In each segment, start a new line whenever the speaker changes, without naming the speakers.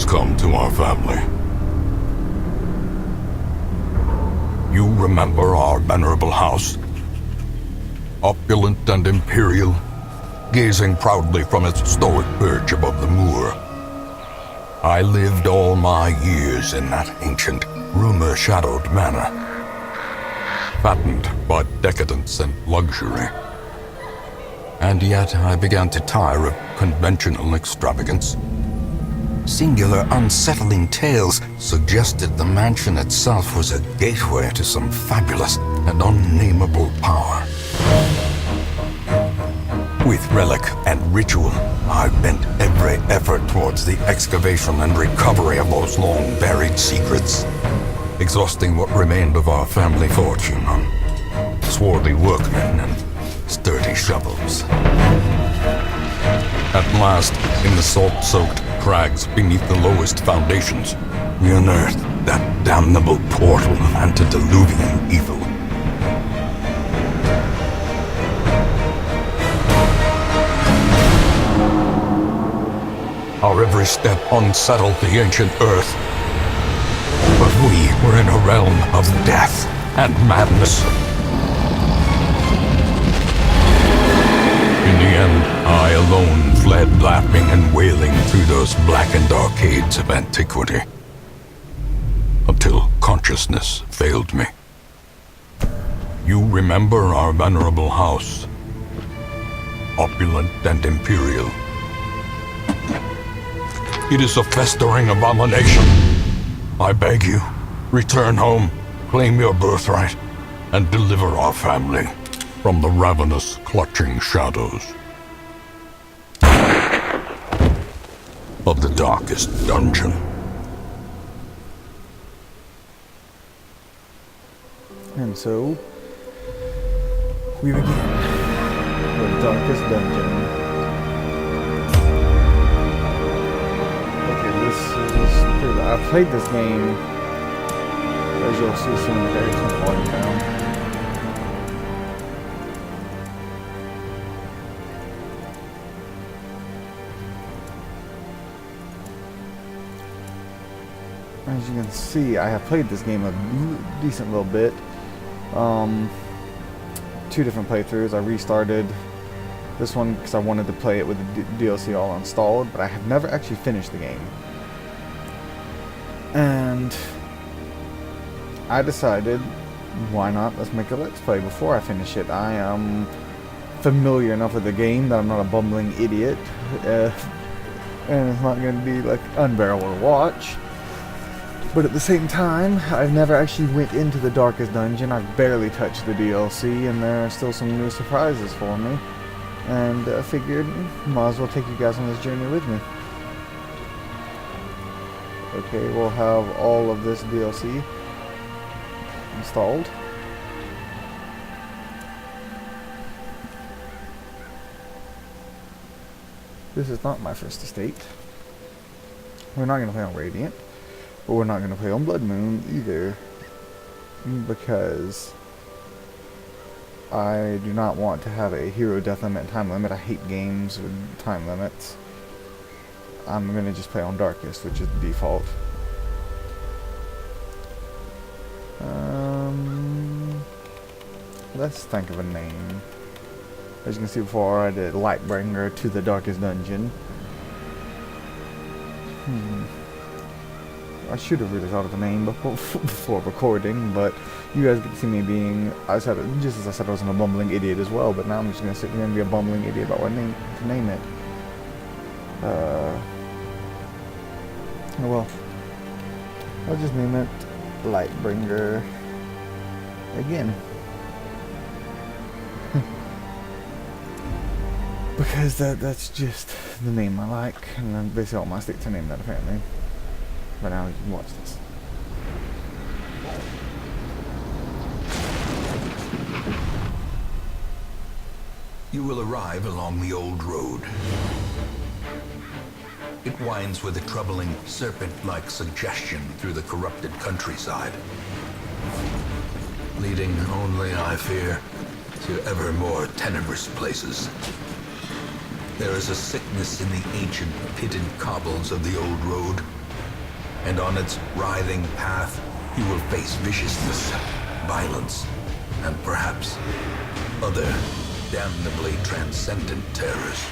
has come to our family. You remember our venerable house? Opulent and imperial, gazing proudly from its stoic perch above the moor. I lived all my years in that ancient, rumor-shadowed manor, fattened by decadence and luxury. And yet I began to tire of conventional extravagance. Singular, unsettling tales suggested the mansion itself was a gateway to some fabulous and unnameable power. With relic and ritual, I bent every effort towards the excavation and recovery of those long-buried secrets, exhausting what remained of our family fortune on swarthy workmen and sturdy shovels. At last, in the salt-soaked crags beneath the lowest foundations, we unearthed that damnable portal antediluvian evil. Our every step unsettled the ancient earth. But we were in a realm of death and madness. In the end, I alone fled laughing and wailing through those blackened arcades of antiquity, until consciousness failed me. You remember our venerable house, opulent and imperial. It is a festering abomination. I beg you, return home, claim your birthright, and deliver our family from the ravenous, clutching shadows of the darkest dungeon.
And so, we begin the darkest dungeon. Okay, this is pretty bad. I've played this game, as you'll see soon, the very volume down. As you can see, I have played this game a decent little bit. 2 different playthroughs. I restarted this one because I wanted to play it with the DLC all installed, but I have never actually finished the game. And I decided, why not? Let's make a let's play before I finish it. I am familiar enough with the game that I'm not a bumbling idiot, and it's not going to be like unbearable to watch. But at the same time, I've never actually went into the darkest dungeon. I've barely touched the DLC, and there are still some new surprises for me. And I figured, might as well take you guys on this journey with me. Okay, we'll have all of this DLC installed. This is not my first estate. We're not going to play on Radiant. But we're not going to play on Blood Moon either, because I do not want to have a hero death limit and time limit. I hate games with time limits. I'm going to just play on Darkest, which is the default. Let's think of a name. As you can see before, I did Lightbringer to the Darkest Dungeon. I should have really thought of a name before recording, but you guys get to see me being, just as I said, I wasn't a bumbling idiot as well, but now I'm just going to sit here and be a bumbling idiot about what name to name it. Oh well. I'll just name it Lightbringer again. Because that's just the name I like, and then basically all my states are named that apparently. But now you can watch this.
You will arrive along the old road. It winds with a troubling serpent-like suggestion through the corrupted countryside, leading only, I fear, to ever more tenebrous places. There is a sickness in the ancient pitted cobbles of the old road, And on its writhing path, you will face viciousness, violence, and perhaps other damnably transcendent terrors.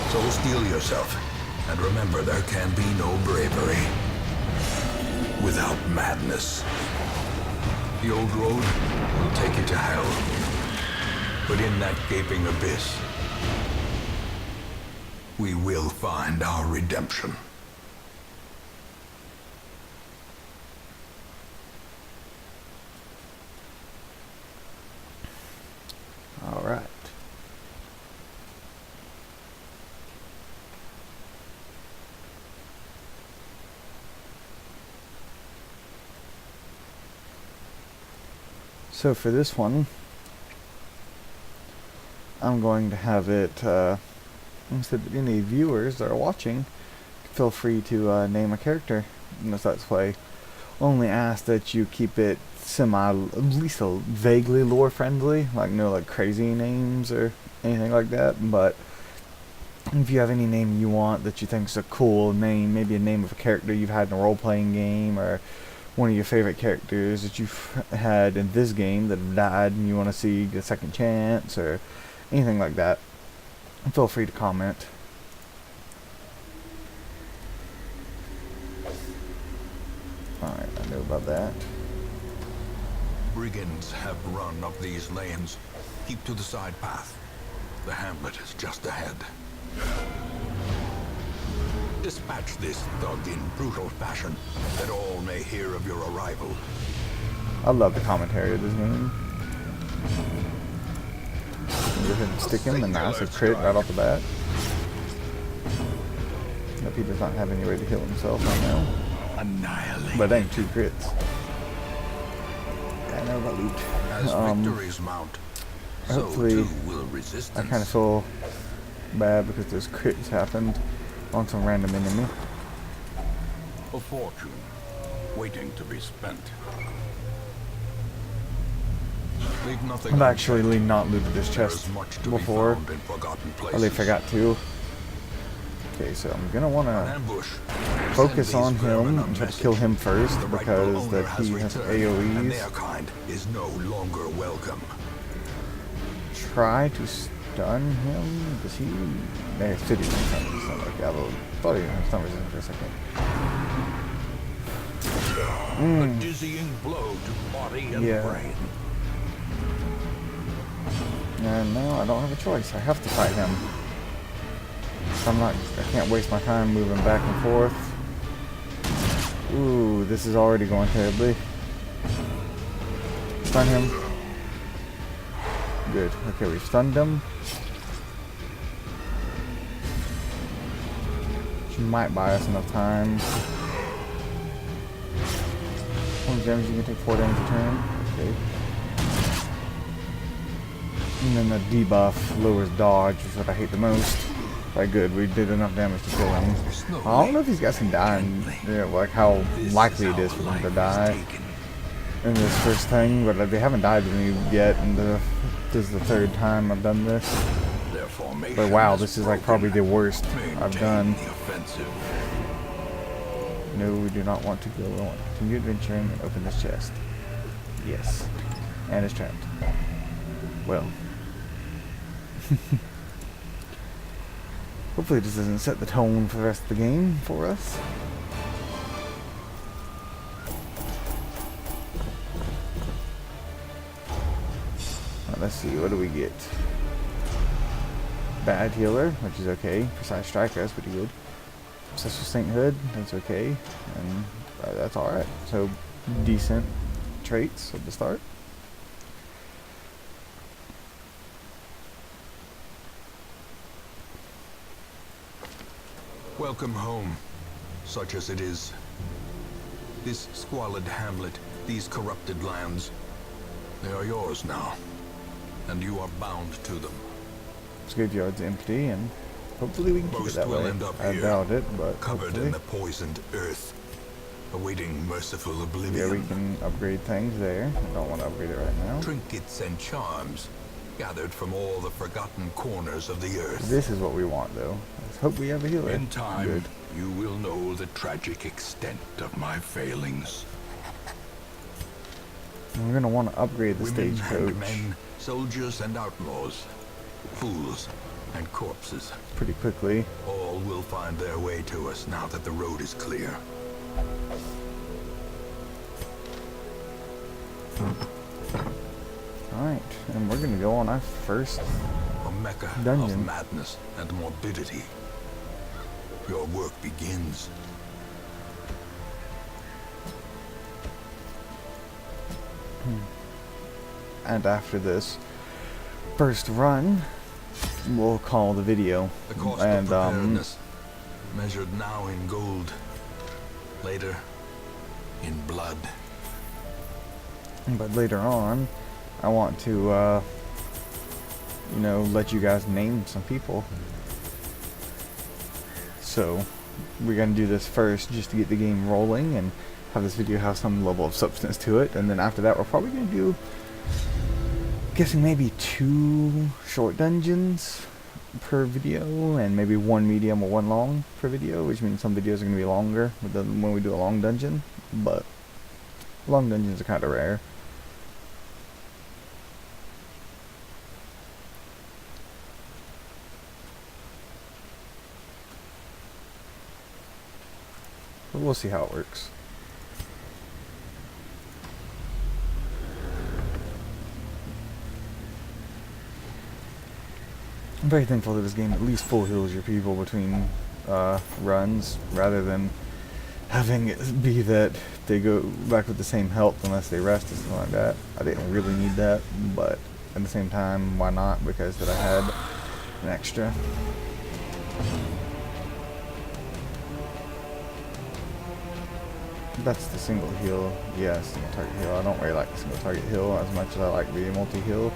So steel yourself, and remember there can be no bravery without madness. The old road will take you to hell, but in that gaping abyss, we will find our redemption.
All right. So for this one, I'm going to have it, so that any viewers that are watching, feel free to name a character in this Let's Play. Only ask that you keep it at least vaguely lore friendly, like no like crazy names or anything like that, but if you have any name you want that you think is a cool name, maybe a name of a character you've had in a role-playing game, or one of your favorite characters that you've had in this game that have died and you want to see get a second chance or anything like that, feel free to comment. Alright, I know about that.
Brigands have run up these lanes. Keep to the side path. The hamlet is just ahead. Dispatch this thug in brutal fashion, that all may hear of your arrival.
I love the commentary of this game. Go ahead and stick him, and nice, a crit right off the bat. Hope he does not have any way to heal himself right now.
Annihilate.
But dang, 2 crits. I know about loot.
As victories mount,
hopefully,
so too will resistance.
I kind of feel bad because those crits happened on some random enemy.
A fortune waiting to be spent. Leave nothing
I've actually not looted this chest before. I really forgot to. Okay, so I'm gonna want to focus on him and try to kill him first because that he has AoEs.
Is no longer welcome.
Try to stun him. Does he? There's 50%. Okay, I thought he had stun resistance for a second.
A dizzying blow to body and brain.
And now I don't have a choice. I have to fight him. So I can't waste my time moving back and forth. Ooh, this is already going terribly. Stun him. Good. Okay, we've stunned him. She might buy us enough time. 1 damage, you can take 4 damage a turn. Okay. And then the debuff lowers dodge, which is what I hate the most. Right, good. We did enough damage to kill him. I don't know if these guys can die, and like how likely it is for them to die in this first thing, but they haven't died to me yet, and this is the 3rd time I've done this. But wow, this is like probably the worst I've done. No, we do not want to go. We want to continue adventuring and open this chest. Yes. And it's trapped. Well. Hopefully this doesn't set the tone for the rest of the game for us. Let's see, what do we get? Bad healer, which is okay. Precise striker, that's pretty good. Obsessive sainthood, that's okay. And that's alright. So, decent traits at the start.
Welcome home, such as it is. This squalid hamlet, these corrupted lands, they are yours now, and you are bound to them.
This graveyard's empty, and hopefully we can keep it that way. I doubt it, but
covered
hopefully.
in the poisoned earth, awaiting merciful oblivion.
Yeah, we can upgrade things there. I don't want to upgrade it right now.
Trinkets and charms, gathered from all the forgotten corners of the earth.
This is what we want, though. Let's hope we have a healer.
In time,
Good.
you will know the tragic extent of my failings.
And we're gonna want to upgrade the
Women
stagecoach
and men, soldiers and outlaws, fools and corpses,
pretty quickly.
all will find their way to us now that the road is clear.
Alright, and we're gonna go on our first.
A mecca
Dungeon.
of madness and morbidity. Your work begins.
And after this first run, we'll call the video.
The cost
And
of preparedness, measured now in gold, later in blood.
but later on, I want to, you know, let you guys name some people. So we're gonna do this first, just to get the game rolling and have this video have some level of substance to it. And then after that, we're probably gonna do, guessing maybe 2 short dungeons per video, and maybe 1 medium or 1 long per video, which means some videos are gonna be longer when we do a long dungeon. But long dungeons are kind of rare. But we'll see how it works. I'm very thankful that this game at least full heals your people between runs, rather than having it be that they go back with the same health unless they rest or something like that. I didn't really need that, but at the same time, why not? Because that I had an extra. That's the single heal. Yeah, single target heal. I don't really like the single target heal as much as I like the multi-heal.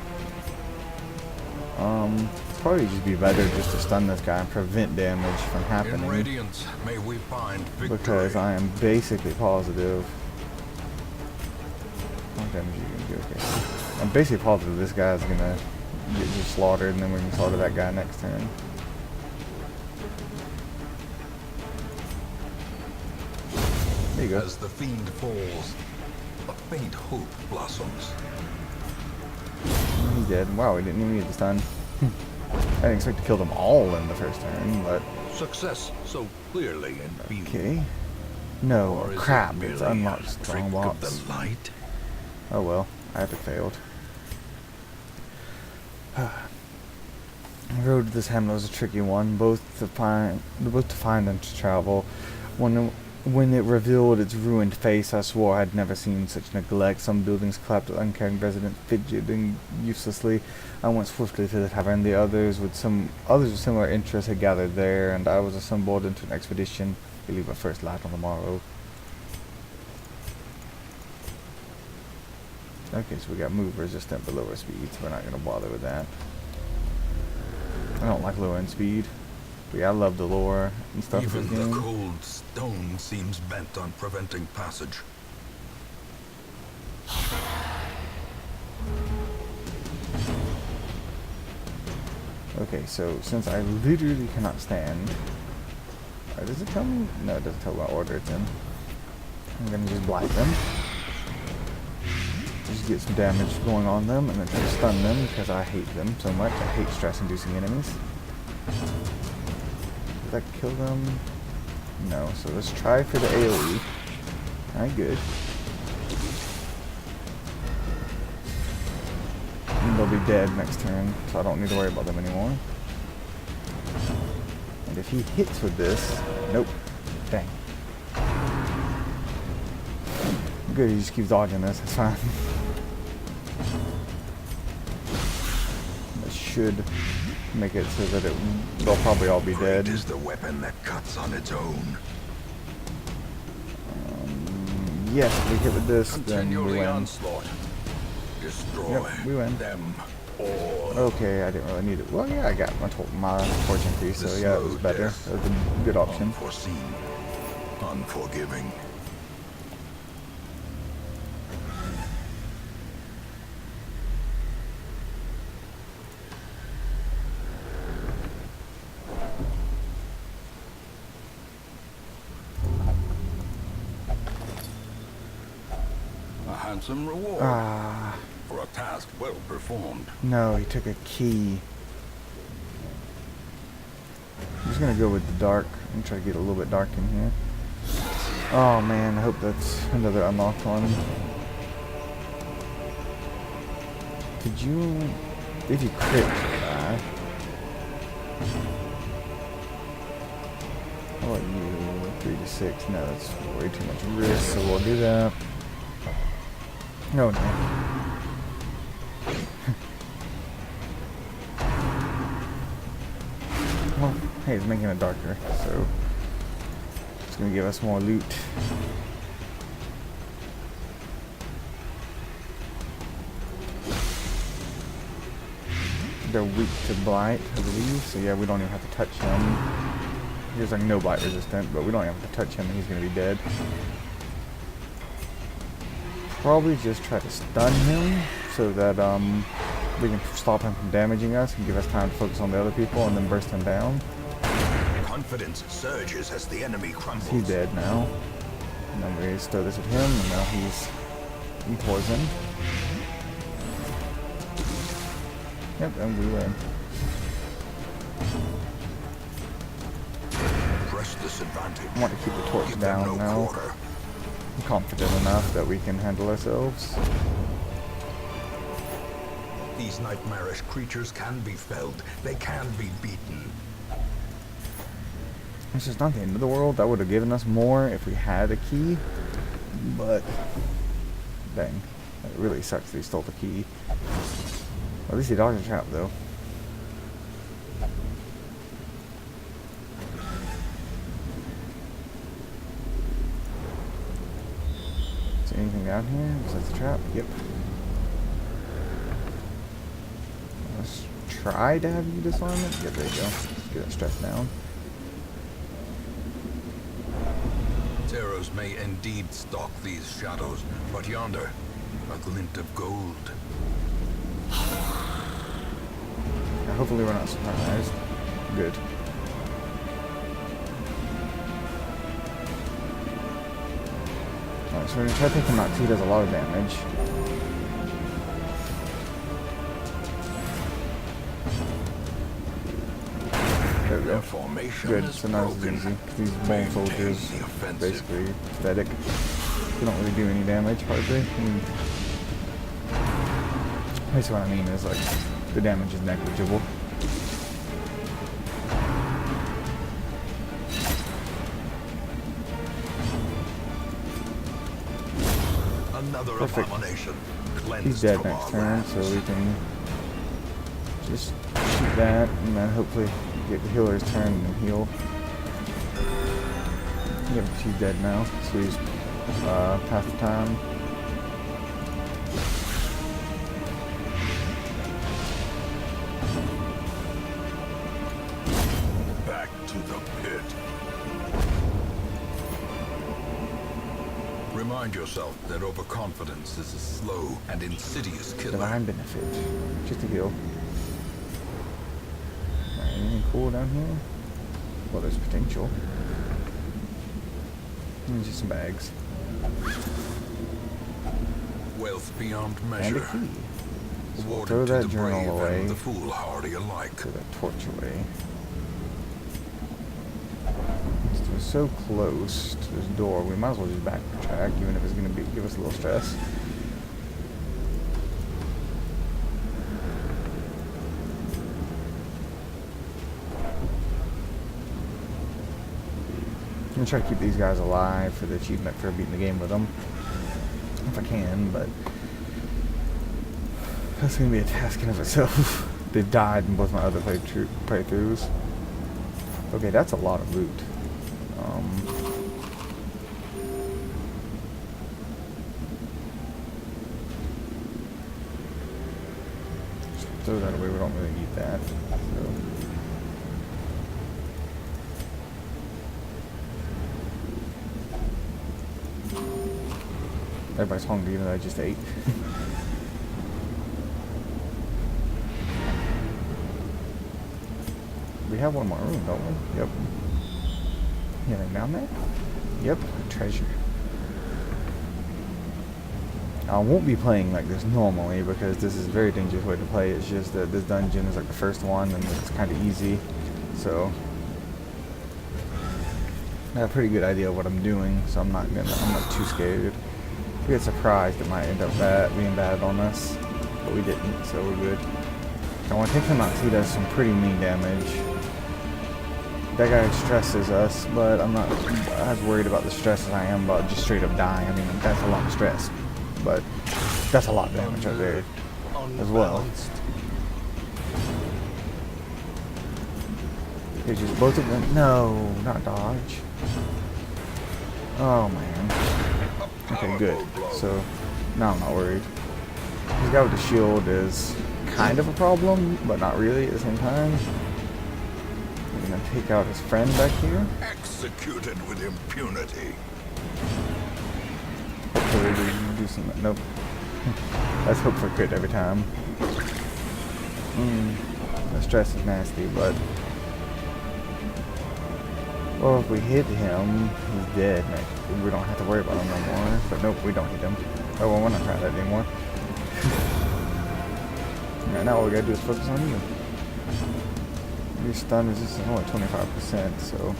Probably just be better just to stun this guy and prevent damage from
In
happening.
radiance, may we find victory.
Because I am basically positive. How much damage are you gonna do? Okay. I'm basically positive this guy's gonna get just slaughtered, and then we can slaughter that guy next turn. There you go.
As the fiend falls, a faint hope blossoms.
He's dead. Wow, we didn't even need the stun. I didn't expect to kill them all in the first turn, but
Success so clearly in view.
okay. No,
Or is
crap,
it
it's
merely
unlocked
a
strong
trick of
box.
the light?
Oh well, I have failed. The road to this hamlet was a tricky one, both to find and to travel. When it revealed its ruined face, I swore I had never seen such neglect. Some buildings collapsed with uncaring residents fidgeting uselessly. I went swiftly to the tavern. The others with similar interests had gathered there, and I was assembled into an expedition. We leave at first light on the morrow. Okay, so we got move resistant but lower speed, so we're not gonna bother with that. I don't like lowering speed. But yeah, I love the lore and stuff in
Even
this game.
the cold stone seems bent on preventing passage.
Okay, so since I literally cannot stand... does it tell me? No, it doesn't tell what order it's in. I'm gonna just blight them. Just get some damage going on them, and then try to stun them, because I hate them so much. I hate stress-inducing enemies. Did that kill them? No, so let's try for the AoE. Alright, good. And they'll be dead next turn, so I don't need to worry about them anymore. And if he hits with this... Nope. Dang. Good, he just keeps dodging this, that's fine. That should make it so that they'll probably all be dead.
Great is the weapon that cuts on its own.
Yes, if we hit with this, then
Continue
we
the
win.
onslaught. Destroy
Yep, we win.
them all.
Okay, I didn't really need it. Well, yeah, I got my torch increase, so
The
yeah, it was
slow
better.
death.
That was a good option.
Unforeseen. Unforgiving.
handsome reward
Ah,
for a task well performed.
no, he took a key. I'm just gonna go with the dark and try to get a little bit dark in here. Oh man, I hope that's another unlocked one. Could you, if you crit, die? How about you? 3 to 6. No, that's way too much risk, so we'll do that. No, no. Well, hey, it's making it darker, so it's gonna give us more loot. They're weak to blight, I believe, so yeah, we don't even have to touch him. He's like no bite resistant, but we don't even have to touch him and he's gonna be dead. Probably just try to stun him so that we can stop him from damaging us and give us time to focus on the other people and then burst him down.
Confidence surges as the enemy crumbles.
He's dead now. And then we throw this at him and now he's poisoned. Yep, and we win.
Press this advantage.
I want to keep the torch
Give them
down
no
now.
quarter.
I'm confident enough that we can handle ourselves.
These nightmarish creatures can be felled. They can be beaten.
This is not the end of the world. That would have given us more if we had a key. But, dang. It really sucks that he stole the key. At least he dodged the trap, though. Is there anything down here besides the trap? Yep. Let's try to have you disarm it. Yeah, there you go. Let's get that stress down.
Terrors may indeed stalk these shadows, but yonder, a glint of gold.
Now, hopefully we're not surprised. Good. Alright, so we're gonna try to take him out because he does a lot of damage. There we
Their
go.
formation
Good,
is
so now it's
broken.
easy. These bone soldiers,
the offensive.
basically pathetic. They don't really do any damage, hardly. I mean, basically what I mean is, like, the damage is negligible.
Another
Perfect.
abomination. Cleansed
He's dead
from
next
our
turn,
lands.
so we can just shoot that and then hopefully get the healer's turn and heal. Yep, she's dead now, so he's past the time.
Back to the pit.
Remind yourself that overconfidence is a slow and insidious killer.
Divine benefit. Just a heal. Alright, anything cool down here? Well, there's potential. Just some bags.
Wealth beyond
And a
measure.
key. So we'll
Awarded
throw
to
that
the
journal
brave
away.
and the foolhardy alike.
Throw that torch away. We're so close to this door, we might as well just backtrack, even if it's going to give us a little stress. I'm going to try to keep these guys alive for the achievement for beating the game with them. If I can, but that's going to be a task in of itself. They've died in both my other playthroughs. Okay, that's a lot of loot. Throw that away, we don't really need that. So. Everybody's hungry, even though I just ate. We have one more room, don't we? Yep. Anything down there? Yep, treasure. I won't be playing like this normally because this is a very dangerous way to play. It's just that this dungeon is like the first one and it's kind of easy. So I have a pretty good idea of what I'm doing, so I'm not too scared. If we get surprised, it might end up being bad on us, but we didn't, so we're good. I want to take him out because he does some pretty mean damage. That guy stresses us, but I'm not as worried about the stress as I am about just straight up dying. I mean, that's a lot of stress, but that's a lot of damage right there as well. Here's just both of them. No, not dodge. Oh man. Okay, good. So now I'm not worried. This guy with the shield is kind of a problem, but not really at the same time. We're gonna take out his friend back here.
Executed with impunity.
Hopefully we can do some. Nope. Let's hope for crit every time. The stress is nasty, but well, if we hit him, he's dead. Like, we don't have to worry about him no more. But nope, we don't hit him. Oh well, we're not trying that anymore. Right now all we gotta do is focus on you. Your stun resistance is only 25%, so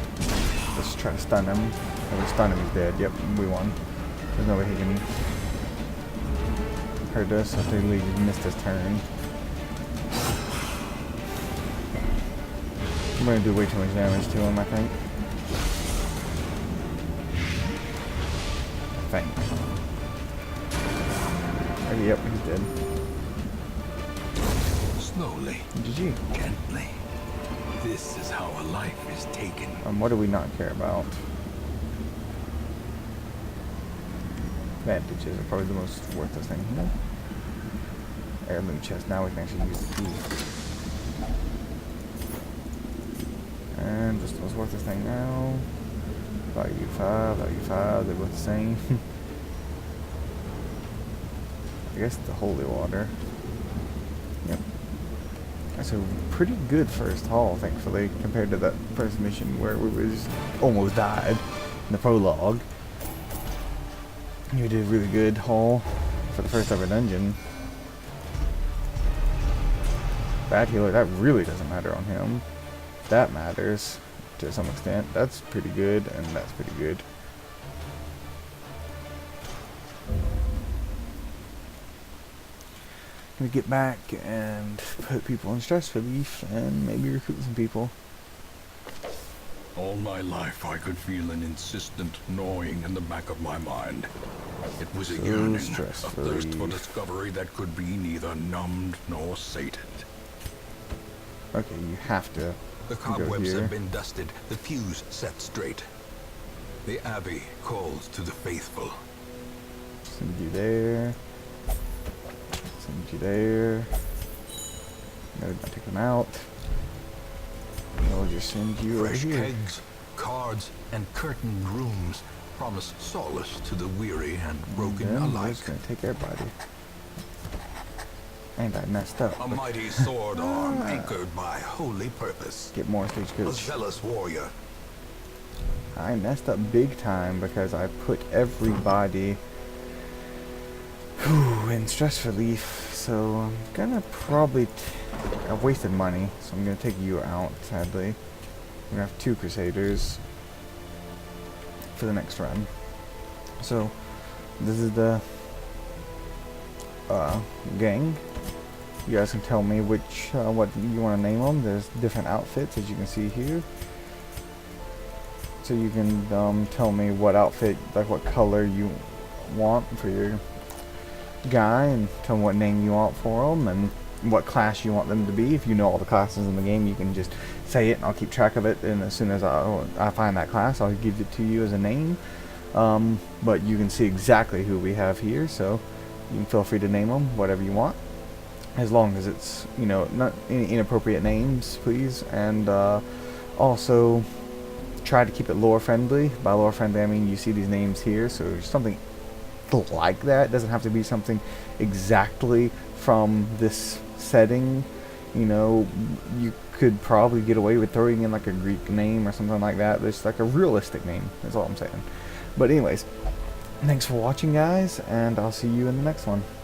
let's try to stun him. If we stun him, he's dead. Yep, we won. There's no way he can hurt us. I think he missed his turn. I'm gonna do way too much damage to him, I think. Okay, yep, he's dead.
Slowly.
GG.
Gently. This is how a life is taken.
What do we not care about? Bandages are probably the most worthless thing here. Heirloom chest. Now we can actually use the key. And just the most worthless thing now. Value 5, they're both the same. I guess the holy water. Yep. That's a pretty good first haul, thankfully, compared to that first mission where we just almost died in the prologue. You did a really good haul for the first ever dungeon. Bad healer, that really doesn't matter on him. That matters to some extent. That's pretty good, and that's pretty good. Gonna get back and put people in stress relief and maybe recruit some people.
All my life I could feel an insistent gnawing in the back of my mind. It was a yearning, a thirst for discovery that could be neither numbed nor sated.
Okay, you have to.
The cobwebs have been dusted, the fuse set straight. The Abbey calls to the faithful.
Send you there. Send you there. Gotta take them out. We'll just send you over
Fresh
here.
kegs, cards, and curtained rooms promise solace to the weary and broken
I'm
alike.
just gonna take everybody. And I messed up.
A mighty sword arm anchored by holy purpose.
Get more stage
A
coach.
zealous warrior.
I messed up big time because I put everybody in stress relief. So I'm gonna probably I've wasted money, so I'm gonna take you out, sadly. I'm gonna have 2 Crusaders for the next run. So this is the gang. You guys can tell me which what you want to name them. There's different outfits, as you can see here. So you can tell me what outfit, like what color you want for your guy, and tell me what name you want for them, and what class you want them to be. If you know all the classes in the game, you can just say it, and I'll keep track of it. And as soon as I find that class, I'll give it to you as a name. But you can see exactly who we have here, so you can feel free to name them whatever you want, as long as it's, you know, not any inappropriate names, please. And also try to keep it lore friendly. By lore friendly, I mean you see these names here, so something like that. It doesn't have to be something exactly from this setting. You know, you could probably get away with throwing in like a Greek name or something like that. It's like a realistic name, that's all I'm saying. But anyways, Thanks for watching, guys, and I'll see you in the next one.